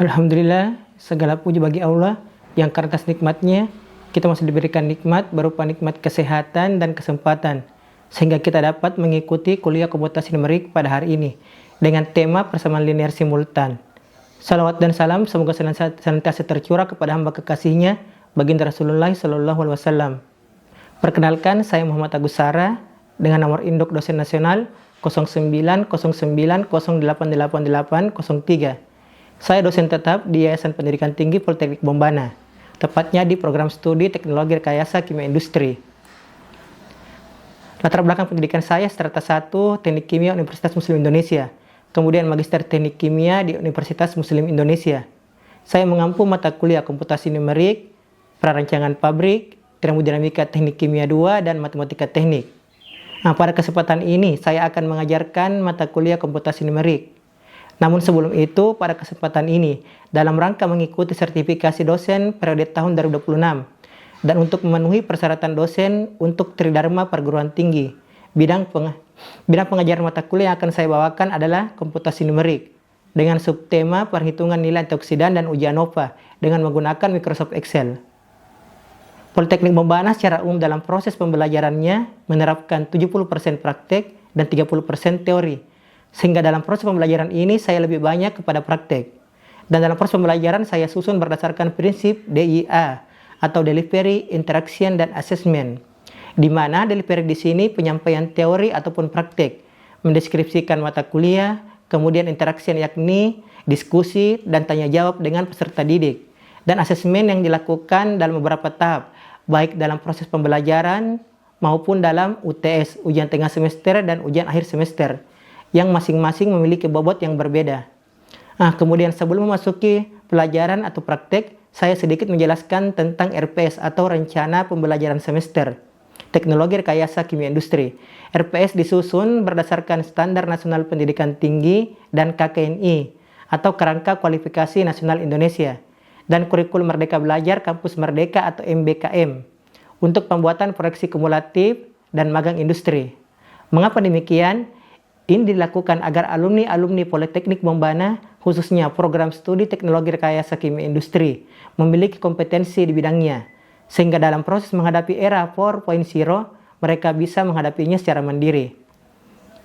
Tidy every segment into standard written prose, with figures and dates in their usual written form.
Alhamdulillah, segala puji bagi Allah yang karena atas nikmatnya kita masih diberikan nikmat berupa nikmat kesehatan dan kesempatan sehingga kita dapat mengikuti kuliah komputasi numerik pada hari ini dengan tema persamaan linear simultan. Salawat dan salam semoga senantiasa tercurah kepada hamba kekasihnya baginda Rasulullah SAW. Perkenalkan, saya Muhammad Agus Sara dengan nomor induk dosen nasional 0909088803. Saya dosen tetap di Yayasan Pendidikan Tinggi Politeknik Bombana, tepatnya di program studi Teknologi Rekayasa Kimia Industri. Latar belakang pendidikan saya strata 1 Teknik Kimia Universitas Muslim Indonesia, kemudian Magister Teknik Kimia di Universitas Muslim Indonesia. Saya mengampu mata kuliah komputasi numerik, prarancangan pabrik, termodinamika teknik kimia 2, dan matematika teknik. Pada kesempatan ini saya akan mengajarkan mata kuliah komputasi numerik. Namun sebelum itu, pada kesempatan ini, dalam rangka mengikuti sertifikasi dosen periode tahun 2026, dan untuk memenuhi persyaratan dosen untuk Tridharma Perguruan Tinggi, bidang pengajaran mata kuliah yang akan saya bawakan adalah komputasi numerik, dengan subtema perhitungan nilai antioksidan dan uji ANOVA dengan menggunakan Microsoft Excel. Politeknik Bombana secara umum dalam proses pembelajarannya menerapkan 70% praktek dan 30% teori. Sehingga dalam proses pembelajaran ini saya lebih banyak kepada praktek. Dan dalam proses pembelajaran saya susun berdasarkan prinsip DIA atau Delivery, Interaction, dan Assessment. Di mana delivery di sini penyampaian teori ataupun praktek, mendeskripsikan mata kuliah, kemudian interaction yakni diskusi dan tanya jawab dengan peserta didik. Dan assessment yang dilakukan dalam beberapa tahap, baik dalam proses pembelajaran maupun dalam UTS, ujian tengah semester dan ujian akhir semester, yang masing-masing memiliki bobot yang berbeda. Kemudian sebelum memasuki pelajaran atau praktek, saya sedikit menjelaskan tentang RPS atau Rencana Pembelajaran Semester Teknologi Rekayasa Kimia Industri. RPS disusun berdasarkan Standar Nasional Pendidikan Tinggi dan KKNI atau Kerangka Kualifikasi Nasional Indonesia, dan Kurikulum Merdeka Belajar Kampus Merdeka atau MBKM untuk pembuatan proyeksi kumulatif dan magang industri. Mengapa demikian? Ini dilakukan agar alumni-alumni Politeknik Bombana, khususnya program studi Teknologi Rekayasa Kimia Industri, memiliki kompetensi di bidangnya, sehingga dalam proses menghadapi era 4.0, mereka bisa menghadapinya secara mandiri.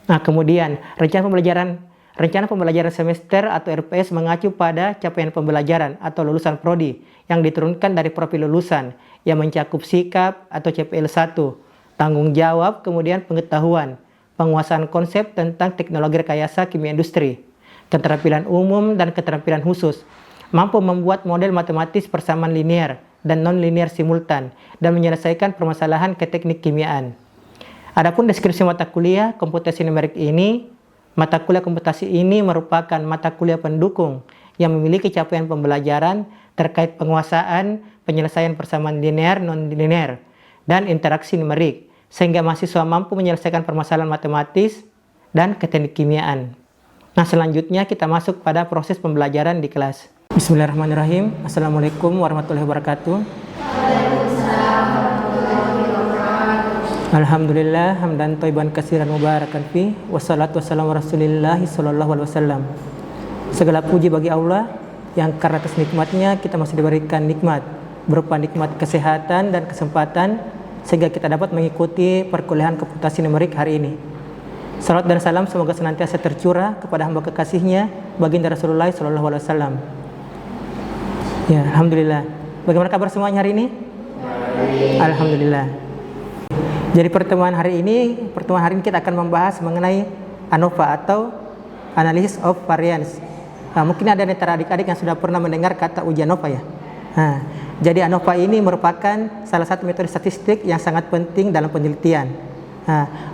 Kemudian, rencana pembelajaran semester atau RPS mengacu pada capaian pembelajaran atau lulusan prodi yang diturunkan dari profil lulusan yang mencakup sikap atau CPL1, tanggung jawab, kemudian pengetahuan, penguasaan konsep tentang teknologi rekayasa kimia industri, keterampilan umum dan keterampilan khusus, mampu membuat model matematis persamaan linear dan non-linear simultan, dan menyelesaikan permasalahan keteknik kimiaan. Adapun deskripsi mata kuliah komputasi numerik ini, mata kuliah komputasi ini merupakan mata kuliah pendukung yang memiliki capaian pembelajaran terkait penguasaan, penyelesaian persamaan linear, non-linear, dan interaksi numerik, sehingga mahasiswa mampu menyelesaikan permasalahan matematis dan keteknik kimiaan. Selanjutnya kita masuk pada proses pembelajaran di kelas. Bismillahirrahmanirrahim. Assalamualaikum warahmatullahi wabarakatuh. Alhamdulillah hamdan thayyiban katsiran mubarakan fi wassalatu wassalamu rasulillahi sallallahu alaihi wasallam. Segala puji bagi Allah yang karena atas nikmatnya kita masih diberikan nikmat berupa nikmat kesehatan dan kesempatan sehingga kita dapat mengikuti perkuliahan komputasi numerik hari ini. Salawat dan salam semoga senantiasa tercurah kepada hamba kekasihnya baginda Rasulullah SAW. Ya, alhamdulillah. Bagaimana kabar semuanya hari ini? Alhamdulillah. Jadi pertemuan hari ini kita akan membahas mengenai ANOVA atau Analysis of Variance. Mungkin ada antara adik-adik yang sudah pernah mendengar kata uji ANOVA ya. Jadi ANOVA ini merupakan salah satu metode statistik yang sangat penting dalam penelitian.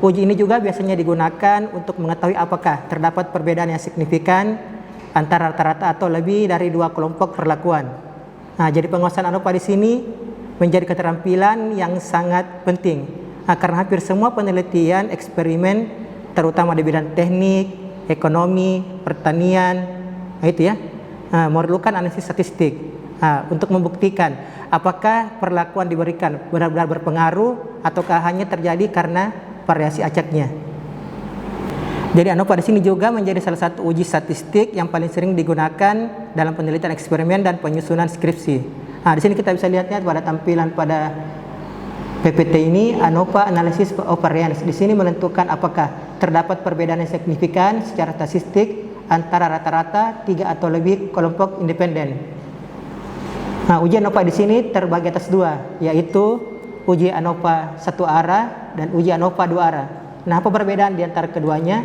Uji ini juga biasanya digunakan untuk mengetahui apakah terdapat perbedaan yang signifikan antara rata-rata atau lebih dari dua kelompok perlakuan. Jadi penguasaan ANOVA di sini menjadi keterampilan yang sangat penting karena hampir semua penelitian eksperimen, terutama di bidang teknik, ekonomi, pertanian, memerlukan analisis statistik. Untuk membuktikan apakah perlakuan diberikan benar-benar berpengaruh ataukah hanya terjadi karena variasi acaknya. Jadi ANOVA di sini juga menjadi salah satu uji statistik yang paling sering digunakan dalam penelitian eksperimen dan penyusunan skripsi. Nah, di sini kita bisa lihatnya pada tampilan pada PPT ini, ANOVA Analysis of Variance. Di sini menentukan apakah terdapat perbedaan yang signifikan secara statistik antara rata-rata 3 atau lebih kelompok independen. Nah, uji ANOVA di sini terbagi atas 2, yaitu uji ANOVA satu arah dan uji ANOVA 2 arah. Nah, apa perbedaan di antara keduanya?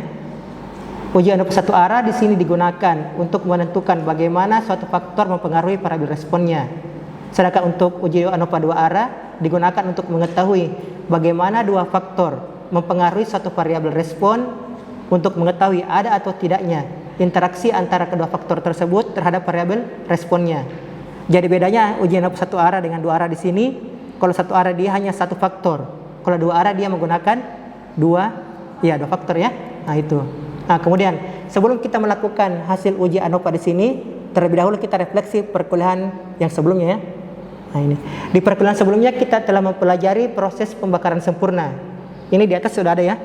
Uji ANOVA satu arah di sini digunakan untuk menentukan bagaimana suatu faktor mempengaruhi variabel responnya. Sedangkan untuk uji ANOVA 2 arah digunakan untuk mengetahui bagaimana dua faktor mempengaruhi suatu variabel respon untuk mengetahui ada atau tidaknya interaksi antara kedua faktor tersebut terhadap variabel responnya. Jadi bedanya uji ANOVA satu arah dengan 2 arah di sini, kalau satu arah dia hanya satu faktor, kalau 2 arah dia menggunakan dua faktor ya. Nah, itu. Nah, kemudian sebelum kita melakukan hasil uji ANOVA di sini, terlebih dahulu kita refleksi perkuliahan yang sebelumnya ya. Nah, ini. Di perkuliahan sebelumnya kita telah mempelajari proses pembakaran sempurna. Ini di atas sudah ada ya.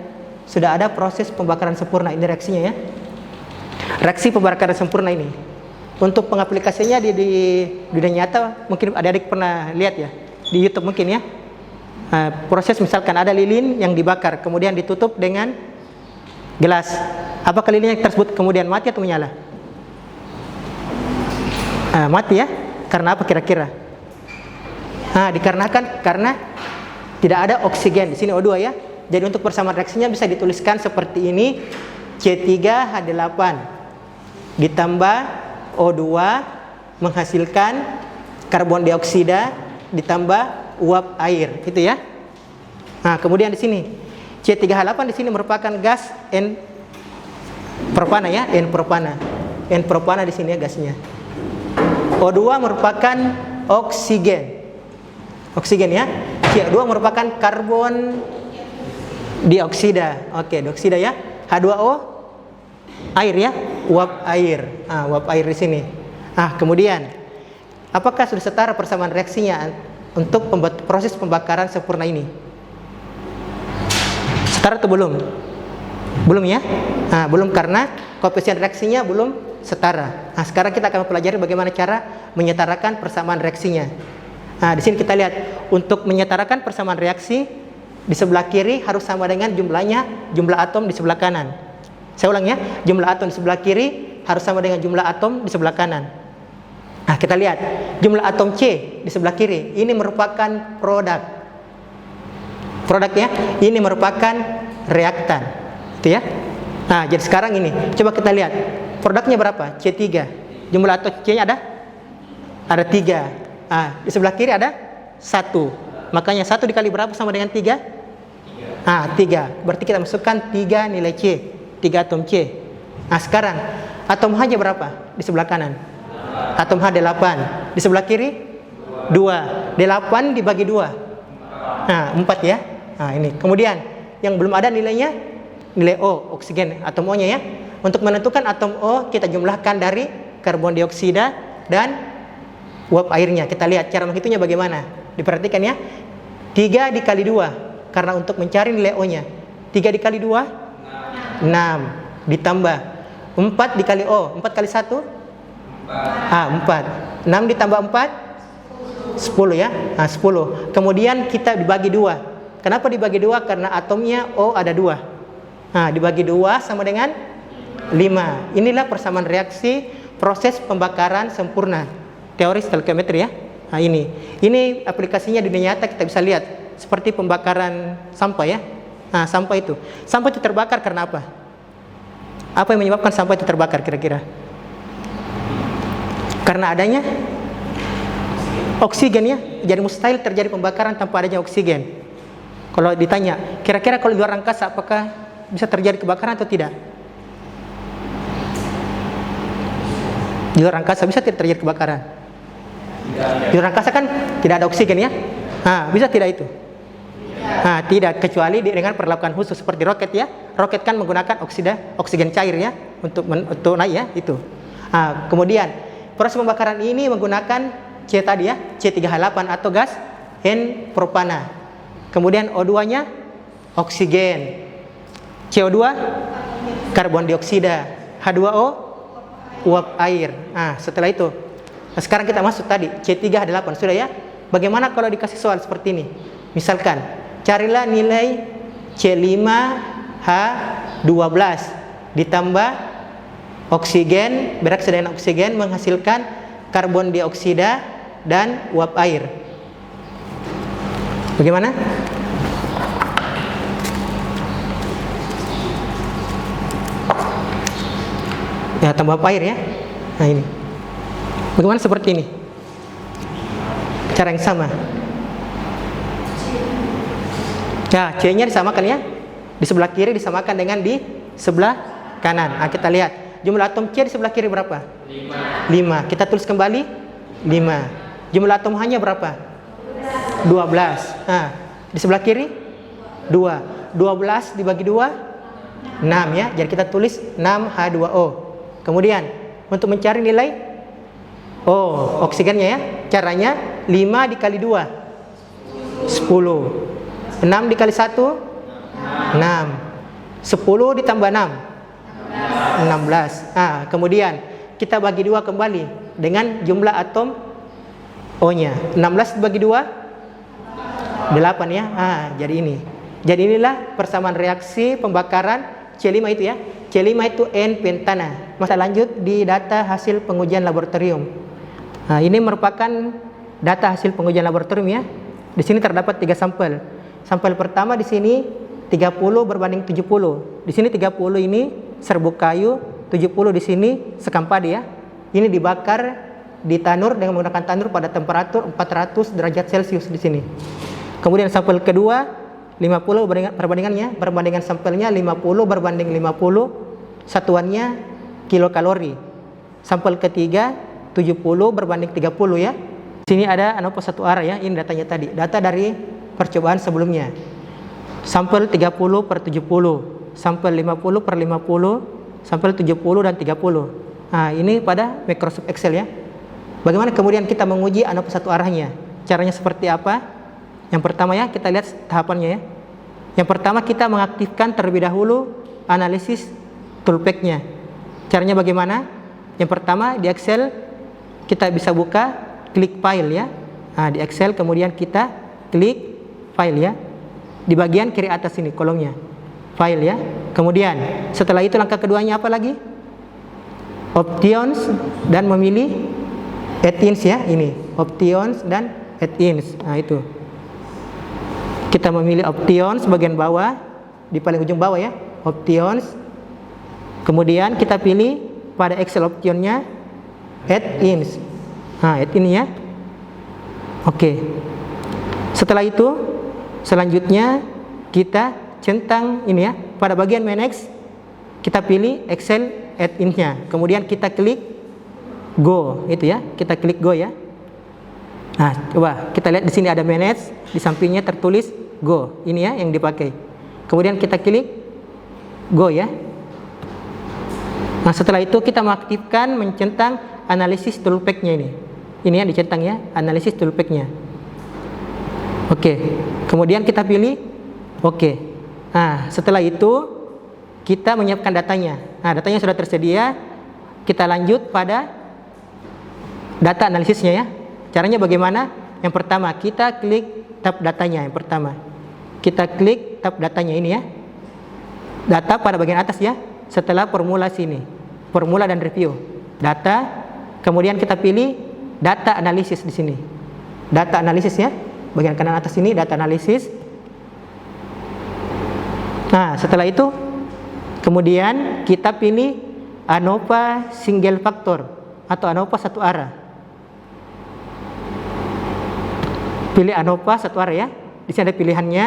Sudah ada proses pembakaran sempurna, ini reaksinya ya. Reaksi pembakaran sempurna ini. Untuk pengaplikasinya di dunia nyata mungkin adik-adik pernah lihat ya. Di YouTube mungkin ya. Proses misalkan ada lilin yang dibakar kemudian ditutup dengan gelas. Apakah lilin yang tersebut kemudian mati atau menyala? Mati ya. Karena apa kira-kira? Dikarenakan karena tidak ada oksigen. Di sini O2 ya. Jadi untuk persamaan reaksinya bisa dituliskan seperti ini. C3H8 ditambah O2 menghasilkan karbon dioksida ditambah uap air, itu ya. Nah, kemudian di sini C3H8 di sini merupakan gas N propana ya, N propana. N propana di sini ya gasnya. O2 merupakan oksigen. Oksigen ya. CO2 merupakan karbon dioksida. Oke, dioksida ya. H2O air ya, uap air. Uap air di sini. Kemudian apakah sudah setara persamaan reaksinya untuk proses pembakaran sempurna ini? Setara atau belum? Belum ya? Belum karena koefisien reaksinya belum setara. Sekarang kita akan mempelajari bagaimana cara menyetarakan persamaan reaksinya. Di sini kita lihat untuk menyetarakan persamaan reaksi di sebelah kiri harus sama dengan jumlah atom di sebelah kanan. Saya ulang ya, jumlah atom di sebelah kiri harus sama dengan jumlah atom di sebelah kanan. Kita lihat jumlah atom C di sebelah kiri ini merupakan produk ya, ini merupakan reaktan, itu ya. Jadi sekarang ini coba kita lihat produknya berapa? C3. Jumlah atom C-nya ada 3. Di sebelah kiri ada 1. Makanya 1 dikali berapa sama dengan 3? 3. Berarti kita masukkan 3 nilai C, 3 atom C. Sekarang atom H-nya berapa di sebelah kanan? Atom H 8. Di sebelah kiri 2. 8 dibagi 2. 4 ya. Ini. Kemudian yang belum ada nilainya nilai O, oksigen, atom O-nya ya. Untuk menentukan atom O kita jumlahkan dari karbon dioksida dan uap airnya. Kita lihat cara menghitungnya bagaimana. Diperhatikan ya. 3 dikali 2. Karena untuk mencari nilai O-nya. 3 dikali 2 6. Ditambah 4 dikali O. 4 kali 1 4. 6 ditambah 4 10 ya. 10. Kemudian kita dibagi 2. Kenapa dibagi 2? Karena atomnya O ada 2. Dibagi 2 sama dengan 5. Inilah persamaan reaksi proses pembakaran sempurna. Teori stoikiometri ya. Ini aplikasinya di dunia nyata kita bisa lihat seperti pembakaran sampah ya. Sampah itu terbakar karena apa? Apa yang menyebabkan sampah itu terbakar kira-kira? Karena adanya oksigen ya. Jadi mustahil terjadi pembakaran tanpa adanya oksigen. Kalau ditanya, kira-kira kalau di luar angkasa apakah bisa terjadi kebakaran atau tidak? Di luar angkasa bisa tidak terjadi kebakaran? Di luar angkasa kan tidak ada oksigen ya. Bisa tidak itu? Tidak, kecuali dengan perlakuan khusus seperti roket ya. Roket kan menggunakan oksigen cair ya untuk naik ya itu. Kemudian proses pembakaran ini menggunakan C tadi ya, C3H8 atau gas N propana. Kemudian O2-nya oksigen, CO2 karbon dioksida, H2O uap air. Nah, setelah itu, nah, sekarang kita masuk tadi C3H8 sudah ya. Bagaimana kalau dikasih soal seperti ini? Misalkan, carilah nilai C5H12 ditambah oksigen bereaksi dengan oksigen menghasilkan karbon dioksida dan uap air. Bagaimana? Ya, tambah uap air ya. Nah, ini. Bagaimana seperti ini? Cara yang sama. Ya, C-nya disamakan ya. Di sebelah kiri disamakan dengan di sebelah kanan. Nah, kita lihat. Jumlah atom C di sebelah kiri berapa? 5. Kita tulis kembali 5. Jumlah atom H-nya berapa? 12. Nah, di sebelah kiri 2. 12 dibagi 2 6 ya. Jadi kita tulis 6H2O. Kemudian untuk mencari nilai oksigennya ya. Caranya 5 dikali 2 10. 6 dikali 1 6. 10 ditambah 6 16. Nah, kemudian kita bagi 2 kembali dengan jumlah atom O-nya. 16 dibagi 2 8 ya. Jadi ini. Jadi inilah persamaan reaksi pembakaran C5 itu ya. C5 itu N-pentana. Masa lanjut di data hasil pengujian laboratorium. Nah, ini merupakan data hasil pengujian laboratorium ya. Di sini terdapat 3 sampel. Sampel pertama di sini 30 berbanding 70. Di sini 30 ini serbuk kayu, 70 di sini sekam padi ya. Ini dibakar di tanur dengan menggunakan tanur pada temperatur 400 derajat Celcius di sini. Kemudian sampel kedua 50 perbandingan sampelnya 50 berbanding 50, satuannya kilokalori. Sampel ketiga 70 berbanding 30 ya. Sini ada ANOVA 1 arah ya. Ini datanya tadi. Data dari percobaan sebelumnya. Sampel 30 per 70, sampel 50 per 50, sampel 70 dan 30. Nah, ini pada Microsoft Excel ya. Bagaimana kemudian kita menguji ANOVA 1 arahnya? Caranya seperti apa? Yang pertama ya, kita lihat tahapannya ya. Yang pertama kita mengaktifkan terlebih dahulu analisis toolpack-nya. Caranya bagaimana? Yang pertama di Excel kita bisa buka klik file ya. Nah, di Excel kemudian kita klik file ya. Di bagian kiri atas ini kolomnya file ya. Kemudian setelah itu langkah keduanya apa lagi? Options dan memilih add-ins ya. Ini options dan add-ins. Nah, itu kita memilih options bagian bawah, di paling ujung bawah ya, options. Kemudian kita pilih pada Excel optionnya add-ins. Nah, add-in ya. Oke. Setelah itu selanjutnya kita centang ini ya. Pada bagian manage kita pilih Excel add-in-nya. Kemudian kita klik go itu ya. Kita klik go ya. Nah, coba kita lihat di sini ada manage, di sampingnya tertulis go. Ini ya yang dipakai. Kemudian kita klik go ya. Nah, setelah itu kita mengaktifkan mencentang analisis toolpack-nya ini. Ini ya dicentang ya, analisis toolpack-nya. Oke. Kemudian kita pilih oke. Nah, setelah itu kita menyiapkan datanya. Nah, datanya sudah tersedia. Kita lanjut pada data analisisnya ya. Caranya bagaimana? Yang pertama, kita klik tab datanya yang pertama. Kita klik tab datanya ini ya. Data pada bagian atas ya. Setelah formula sini. Formula dan review. Data, kemudian kita pilih data analisis di sini. Data analisis ya. Bagian kanan atas ini data analisis. Nah, setelah itu kemudian kita pilih ANOVA single factor atau ANOVA 1 arah. Pilih ANOVA 1 arah ya. Di sini ada pilihannya,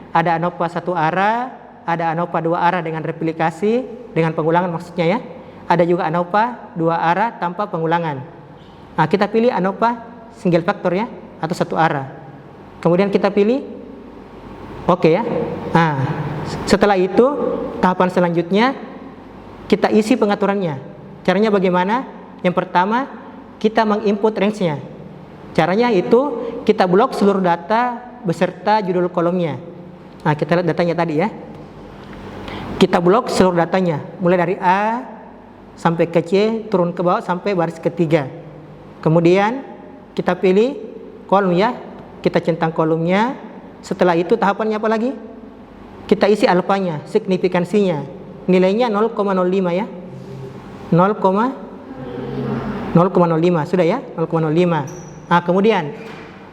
ada ANOVA 1 arah, ada ANOVA 2 arah dengan replikasi, dengan pengulangan maksudnya ya. Ada juga ANOVA 2 arah tanpa pengulangan. Nah, kita pilih ANOVA single factor ya atau 1 arah. Kemudian kita pilih oke ya. Nah, setelah itu tahapan selanjutnya kita isi pengaturannya. Caranya bagaimana? Yang pertama kita menginput range-nya. Caranya itu kita blok seluruh data beserta judul kolomnya. Nah, kita lihat datanya tadi ya. Kita blok seluruh datanya mulai dari A, sampai ke C, turun ke bawah sampai baris ketiga. Kemudian kita pilih kolom ya, kita centang kolomnya. Setelah itu tahapannya apa lagi? Kita isi alfanya, signifikansinya. Nilainya 0,05 ya. 0,05 sudah ya, 0,05. Nah, kemudian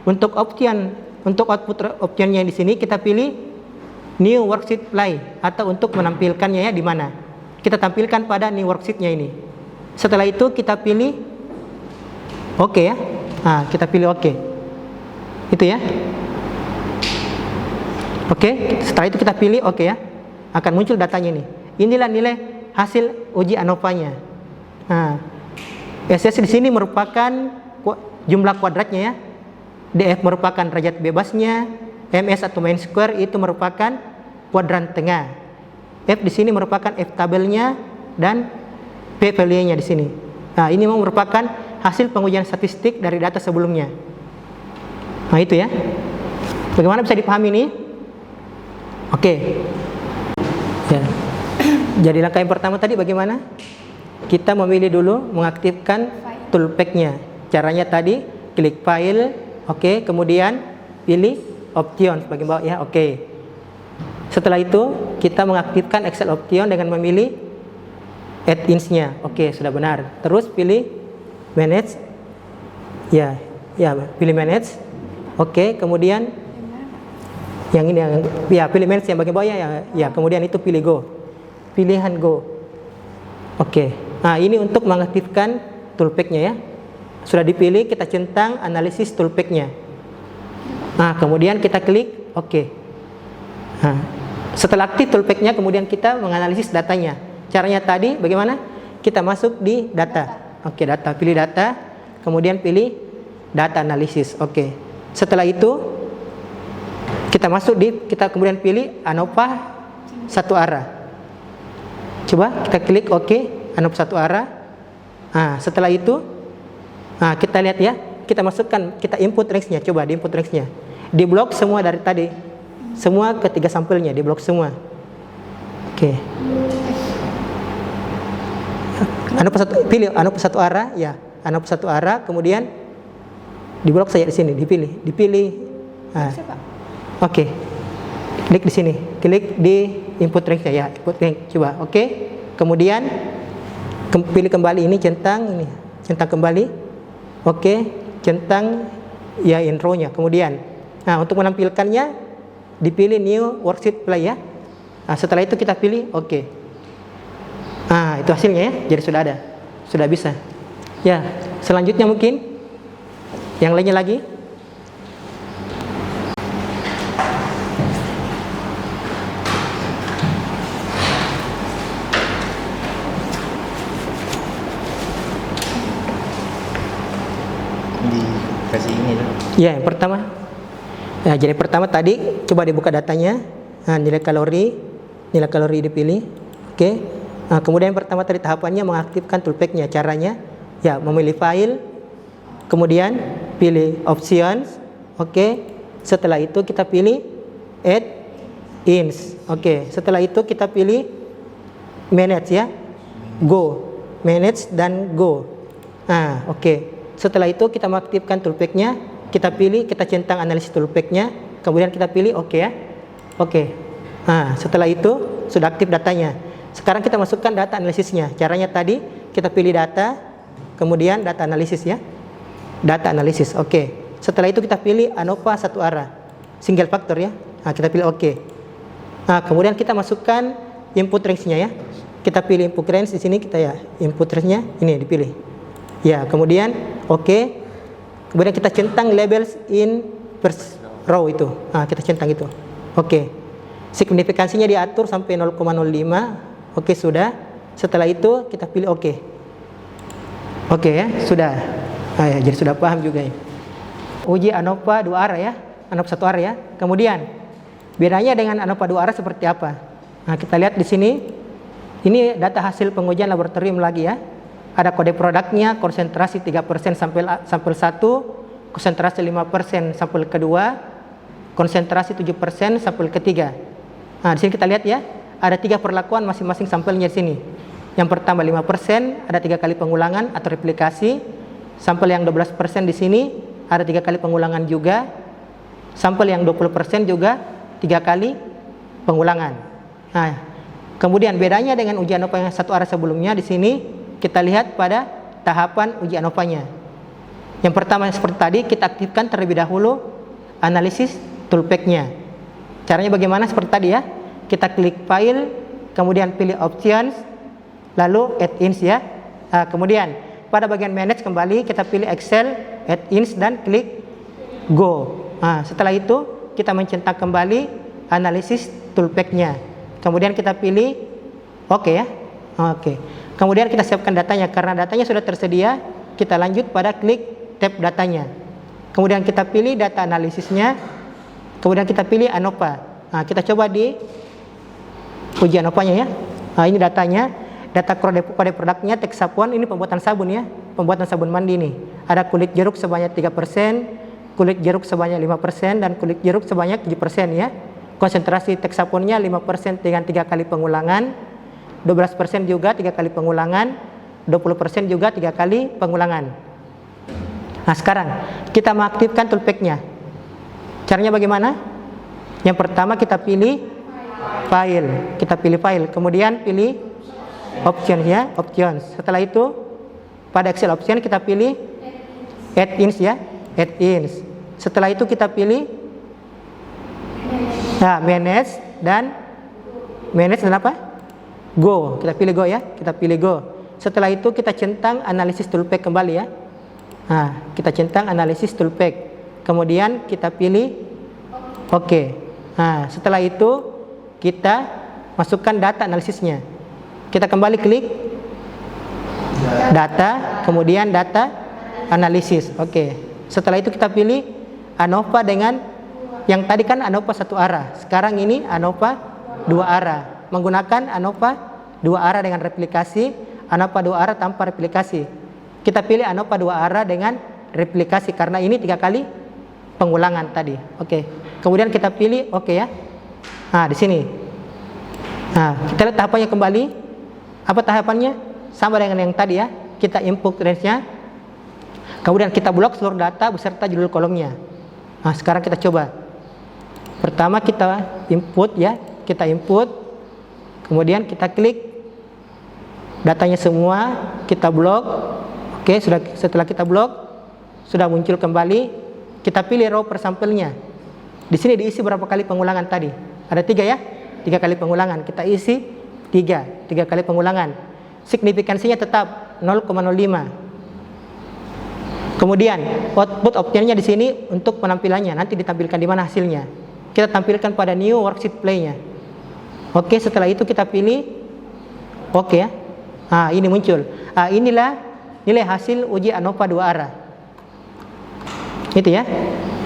untuk output optionnya di sini kita pilih new worksheet play atau untuk menampilkannya ya di mana. Kita tampilkan pada new worksheetnya ini. Setelah itu kita pilih oke ya. Nah, kita pilih oke. Itu ya. Oke, setelah itu kita pilih oke ya. Akan muncul datanya ini. Inilah nilai hasil uji ANOVA-nya. Nah, SS di sini merupakan jumlah kuadratnya ya. DF merupakan derajat bebasnya, MS atau mean square itu merupakan kuadran tengah. F di sini merupakan F tabelnya dan P value-nya di sini. Nah, ini merupakan hasil pengujian statistik dari data sebelumnya. Nah, itu ya. Bagaimana bisa dipahami ini? Oke. Ya. Jadi langkah yang pertama tadi bagaimana? Kita memilih dulu mengaktifkan toolpack-nya. Caranya tadi klik file, oke, kemudian pilih options bagian bawah ya, oke. Setelah itu kita mengaktifkan Excel option dengan memilih add-ins-nya. Oke, sudah benar. Terus pilih manage. Ya, pilih manage. Oke, kemudian yang ini ya pilih manage yang bagian bawah ya, kemudian itu pilih go. Pilihan go. Oke. Nah, ini untuk mengaktifkan toolpack-nya ya. Sudah dipilih, kita centang analisis toolpack-nya. Nah, kemudian kita klik oke. Nah, setelah aktif toolpack-nya, kemudian kita menganalisis datanya. Caranya tadi bagaimana? Kita masuk di data. Oke, data, pilih data, kemudian pilih data analisis. Oke. Setelah itu kita kemudian pilih ANOVA satu arah. Coba kita klik oke, ANOVA satu arah. Nah, setelah itu kita lihat ya, kita masukkan, kita input range-nya. Coba di input range-nya. Di blok semua dari tadi. Semua ketiga sampelnya di blok semua. Oke. Pilih ANOVA satu arah ya, ANOVA satu arah, kemudian di blok saya di sini dipilih. Oke. Klik di sini, klik di input range-nya ya, input range. Coba oke. Kemudian pilih kembali ini, centang kembali. Oke, centang ya intro-nya. Kemudian untuk menampilkannya dipilih new worksheet play ya. Nah, setelah itu kita pilih oke. Nah, itu hasilnya ya. Jadi sudah ada. Sudah bisa. Ya, selanjutnya mungkin yang lainnya lagi. Dikasih ini tuh. Ya, yang pertama. Nah, jadi pertama tadi coba dibuka datanya. Nah, nilai kalori dipilih. Oke. Nah, kemudian yang pertama tadi tahapannya mengaktifkan toolpack-nya. Caranya ya memilih file, kemudian pilih options. Oke. Setelah itu kita pilih add-ins. Oke. Setelah itu kita pilih manage ya. Go. Manage dan go. Nah, oke. Setelah itu kita mengaktifkan toolpack-nya, kita centang analisis toolpack-nya, kemudian kita pilih oke ya. Oke. Nah, setelah itu sudah aktif datanya. Sekarang kita masukkan data analisisnya. Caranya tadi kita pilih data, kemudian data analisis ya. Data analisis. Oke. Setelah itu kita pilih ANOVA satu arah. Single factor ya. Nah, kita pilih oke. Nah, kemudian kita masukkan input range-nya ya. Kita pilih input range di sini, kita ya input range-nya ini dipilih. Ya, kemudian oke. Kemudian kita centang labels in first row itu. Nah, kita centang itu. Oke. Signifikansinya diatur sampai 0,05. Oke, sudah. Setelah itu kita pilih oke. Oke ya, sudah. Nah, ya, jadi sudah paham juga ya. Uji ANOVA dua arah ya. ANOVA satu arah ya. Kemudian bedanya dengan ANOVA dua arah seperti apa? Nah, kita lihat di sini. Ini data hasil pengujian laboratorium lagi ya. Ada kode produknya, konsentrasi 3% sampel 1, konsentrasi 5% sampel kedua, konsentrasi 7% sampel ketiga. Nah, di sini kita lihat ya, ada 3 perlakuan masing-masing sampelnya di sini. Yang pertama 5% ada 3 kali pengulangan atau replikasi. Sampel yang 12% di sini ada 3 kali pengulangan juga. Sampel yang 20% juga 3 kali pengulangan. Nah, kemudian bedanya dengan uji ANOVA yang satu arah sebelumnya, di sini kita lihat pada tahapan uji ANOVA-nya. Yang pertama seperti tadi, kita aktifkan terlebih dahulu analisis toolpack-nya. Caranya bagaimana? Seperti tadi ya. Kita klik file, kemudian pilih options, lalu add-ins ya. Nah, kemudian pada bagian manage kembali kita pilih Excel, add-ins dan klik go. Nah, setelah itu kita mencentang kembali analisis toolpack-nya. Kemudian kita pilih oke ya. Oke. Kemudian kita siapkan datanya. Karena datanya sudah tersedia, kita lanjut pada klik tab datanya. Kemudian kita pilih data analisisnya. Kemudian kita pilih ANOVA. Nah, kita coba di uji ANOVA-nya ya. Nah, ini datanya. Data kode produknya Texapon, ini pembuatan sabun ya. Pembuatan sabun mandi nih. Ada kulit jeruk sebanyak 3%, kulit jeruk sebanyak 5%, dan kulit jeruk sebanyak 7% ya. Konsentrasi Texaponnya 5% dengan 3 kali pengulangan, 12% juga 3 kali pengulangan, 20% juga 3 kali pengulangan. Nah, sekarang kita mengaktifkan toolpack-nya. Caranya bagaimana? Yang pertama kita pilih file, kemudian pilih options ya, options. Setelah itu pada Excel option kita pilih add-ins ya, add-ins. Setelah itu kita pilih manage dan apa? Go. Kita pilih go ya, kita pilih go. Setelah itu kita centang analisis toolpack kembali ya. Nah, kita centang analisis toolpack. Kemudian kita pilih oke. Nah, setelah itu kita masukkan data analisisnya. Kita kembali klik data, kemudian data analisis. Oke. Setelah itu kita pilih ANOVA dengan yang tadi kan ANOVA satu arah. Sekarang ini ANOVA 2 arah. Menggunakan ANOVA 2 arah dengan replikasi, ANOVA 2 arah tanpa replikasi. Kita pilih ANOVA 2 arah dengan replikasi karena ini 3 kali pengulangan tadi. Oke. Kemudian kita pilih oke ya. Nah, di sini. Nah, kita lihat tahapannya kembali. Apa tahapannya? Sama dengan yang tadi ya. Kita input range-nya. Kemudian kita blok seluruh data beserta judul kolomnya. Nah, sekarang kita coba. Pertama kita input ya. Kita input. Kemudian kita klik datanya semua, kita blok. Oke, setelah kita blok sudah muncul kembali. Kita pilih row per sampelnya. Di sini diisi berapa kali pengulangan tadi? Ada 3 ya? 3 kali pengulangan. Kita isi 3 kali pengulangan. Signifikansinya tetap 0,05. Kemudian output optionnya di sini untuk penampilannya. Nanti ditampilkan di mana hasilnya. Kita tampilkan pada new worksheet play-nya. Oke, setelah itu kita pilih oke ya. Nah, ini muncul. Nah, inilah nilai hasil uji ANOVA 2 arah. Itu ya.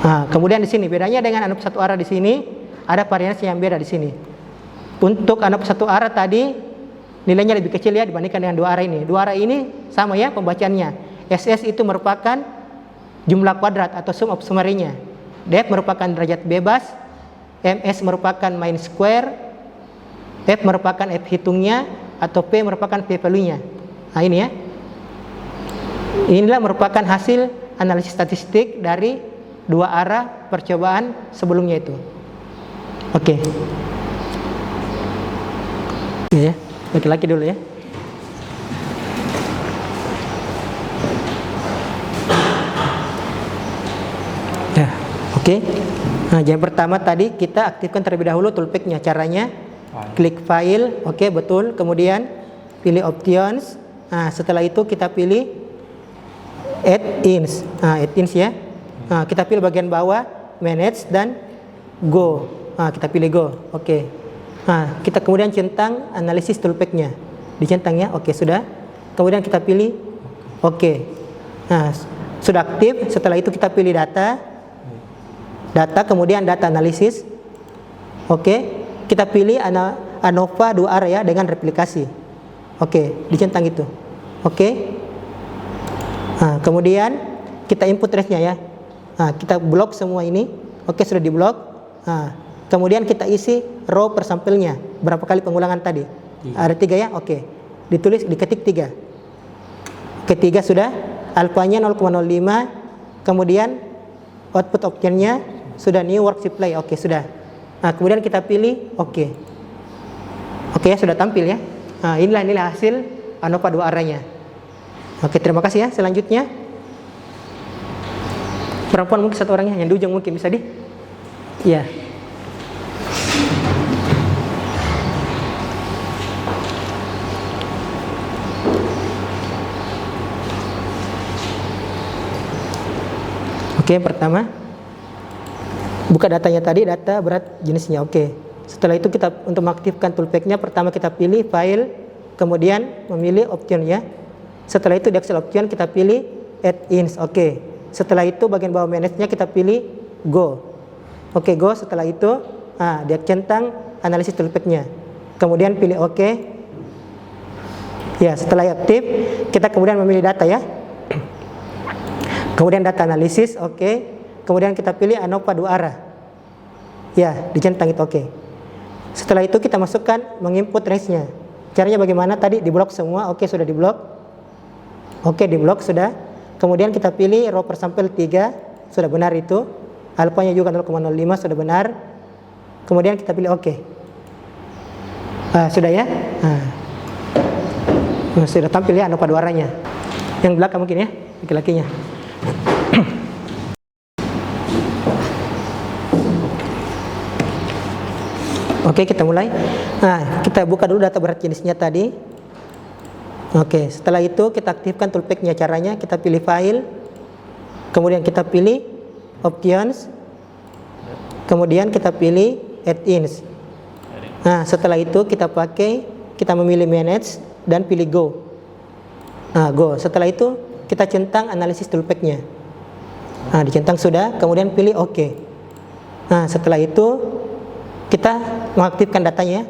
Nah, kemudian di sini bedanya dengan ANOVA 1 arah di sini ada variasi yang beda di sini. Untuk ANOVA 1 arah tadi nilainya lebih kecil ya dibandingkan dengan 2 arah ini. 2 arah ini sama ya pembacaannya. SS itu merupakan jumlah kuadrat atau sum of summary-nya. Def merupakan derajat bebas, MS merupakan mean square, F merupakan F hitungnya, atau P merupakan P value-nya. Nah, ini ya. Inilah merupakan hasil analisis statistik dari 2 arah percobaan sebelumnya itu. Oke. Ya, laki-laki dulu ya. Ya, oke. Nah, yang pertama tadi kita aktifkan terlebih dahulu toolpack-nya. Caranya klik file, oke betul. Kemudian pilih options. Nah, setelah itu kita pilih add-ins. Nah, add-ins ya. Nah, kita pilih bagian bawah manage dan go. Nah, kita pilih go. Oke. Nah, kita kemudian centang analisis toolpack-nya. Dicentang ya. Oke, sudah. Kemudian kita pilih oke. Nah, sudah aktif. Setelah itu kita pilih data, kemudian data analisis. Oke. Kita pilih ANOVA 2 arah ya dengan replikasi. Oke, dicentang itu. Oke. Nah, kemudian kita input range-nya ya. Nah, kita blok semua ini. Oke, sudah diblok. Nah, kemudian kita isi row per sampelnya. Berapa kali pengulangan tadi? Ada 3 ya. Oke. ditulis, diketik 3. Ketiga sudah, alfanya 0,05, kemudian output optionnya sudah new work supply, oke sudah. Nah, kemudian kita pilih oke. Oke ya, sudah tampil ya. Nah, inilah hasil ANOVA 2 arahnya. Oke, terima kasih ya. Selanjutnya perempuan mungkin satu orangnya, yang di ujung mungkin bisa ya. Oke, yang pertama buka datanya tadi, data berat jenisnya. Oke. Setelah itu kita untuk mengaktifkan toolpack-nya, pertama kita pilih file, kemudian memilih option ya. Setelah itu di Excel option kita pilih add-ins. Oke. Setelah itu bagian bawah manage-nya kita pilih go. Oke, go. Setelah itu dia centang analisis toolpack-nya. Kemudian pilih oke. Ya, setelah aktif kita kemudian memilih data ya. Kemudian data analisis, oke. Kemudian kita pilih ANOVA 2 arah. Ya, dicentang itu oke. Setelah itu kita masukkan menginput range-nya. Caranya bagaimana tadi? Diblok semua, oke sudah diblok. Oke, diblok sudah. Kemudian kita pilih row per sampel 3, sudah benar itu. Alfanya juga 0,05 sudah benar. Kemudian kita pilih oke. Sudah ya? Sudah tampil ya ANOVA 2 arahnya. Yang belakang mungkin ya, laki-lakinya. Oke, kita mulai. Nah, kita buka dulu data berat jenisnya tadi. Oke, setelah itu kita aktifkan toolpack-nya. Caranya kita pilih file, kemudian kita pilih options, kemudian kita pilih add-ins. Nah, setelah itu kita memilih manage dan pilih go. Nah, go. Setelah itu kita centang analisis toolpack-nya. Nah, dicentang sudah, kemudian pilih oke. Nah, setelah itu kita mengaktifkan datanya.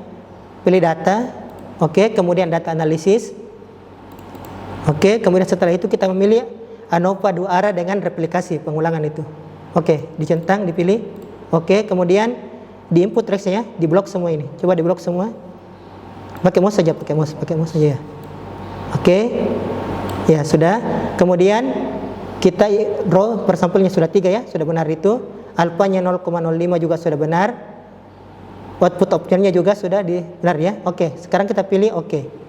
Pilih data, oke, kemudian data analisis. Oke, kemudian setelah itu kita memilih ANOVA 2 arah dengan replikasi pengulangan itu. Oke, dicentang, dipilih. Oke, kemudian di input range-nya ya, di blok semua ini. Coba di blok semua. Pakai mouse saja, pakai mouse saja ya. Oke. Ya, sudah. Kemudian kita row per sampelnya sudah 3 ya, sudah benar itu. Alfanya 0,05 juga sudah benar. Output optionnya juga sudah benar ya. Oke, sekarang kita pilih oke.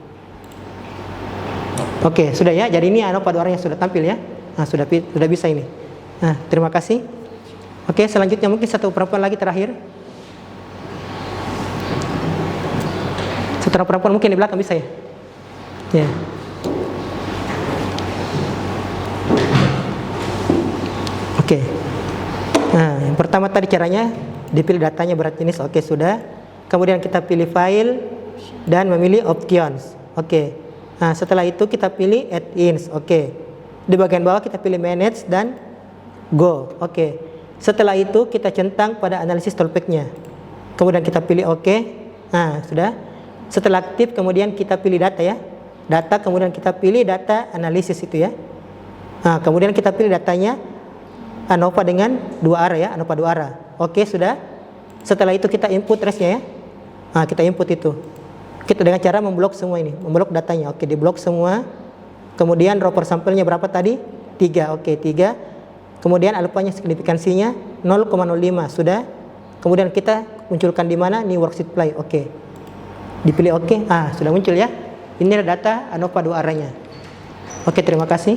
Oke, sudah ya. Jadi ini ANOVA 2 arahnya sudah tampil ya. Nah, sudah bisa ini. Nah, terima kasih. Oke, selanjutnya mungkin satu perempuan lagi terakhir. Setelah perempuan mungkin di belakang bisa ya. Ya. Oke. Nah, yang pertama tadi caranya dipilih datanya berat jenis, oke sudah. Kemudian kita pilih file dan memilih options. Oke. Nah, setelah itu kita pilih add-ins. Oke. Di bagian bawah kita pilih manage dan go. Oke. Setelah itu kita centang pada analisis toolpack-nya. Kemudian kita pilih oke. Nah, sudah. Setelah aktif kemudian kita pilih data ya. Data kemudian kita pilih data analisis itu ya. Nah, kemudian kita pilih datanya ANOVA dengan 2 arah ya, ANOVA 2 arah. Oke, sudah. Setelah itu kita input range-nya ya. Nah, kita input itu. Kita dengan cara memblok semua ini, memblok datanya. Oke, diblok semua. Kemudian row per sampelnya berapa tadi? 3. Oke, 3. Kemudian alfanya signifikansinya 0,05 sudah. Kemudian kita munculkan di mana? New work supply. Oke. Dipilih oke. Sudah muncul ya. Ini adalah data ANOVA 2 arahnya. Oke, terima kasih.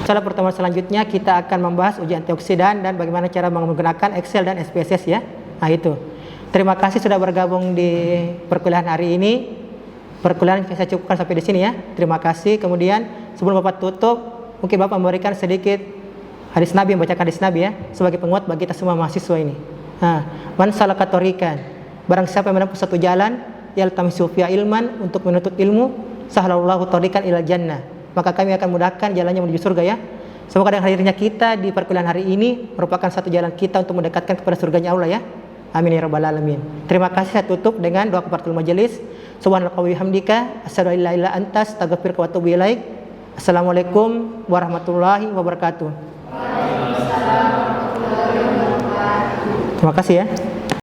Cara pertemuan selanjutnya kita akan membahas uji antioksidan dan bagaimana cara menggunakan Excel dan SPSS ya. Nah, itu. Terima kasih sudah bergabung di perkuliahan hari ini. Perkuliahan saya cukupkan sampai di sini ya. Terima kasih. Kemudian sebelum Bapak tutup, mungkin Bapak memberikan sedikit hadis Nabi, membacakan hadis Nabi ya, sebagai penguat bagi kita semua mahasiswa ini. Man salaka tariqan, barang siapa yang menempuh satu jalan, yaltamisu fiha ilman, untuk menuntut ilmu, sahhalallahu tariqan ilal jannah, maka kami akan mudahkan jalannya menuju surga ya. Semoga dengan hadirnya kita di perkuliahan hari ini merupakan satu jalan kita untuk mendekatkan kepada surganya Allah ya. Amin ya rabbal alamin. Terima kasih. Saya tutup dengan doa kafaratul majelis. Subhanallah wa bihamdika, asyhadu an la ilaha illa anta, astaghfiruka wa atubu ilaik. Assalamualaikum warahmatullahi wabarakatuh. Waalaikumsalam warahmatullahi wabarakatuh. Terima kasih ya.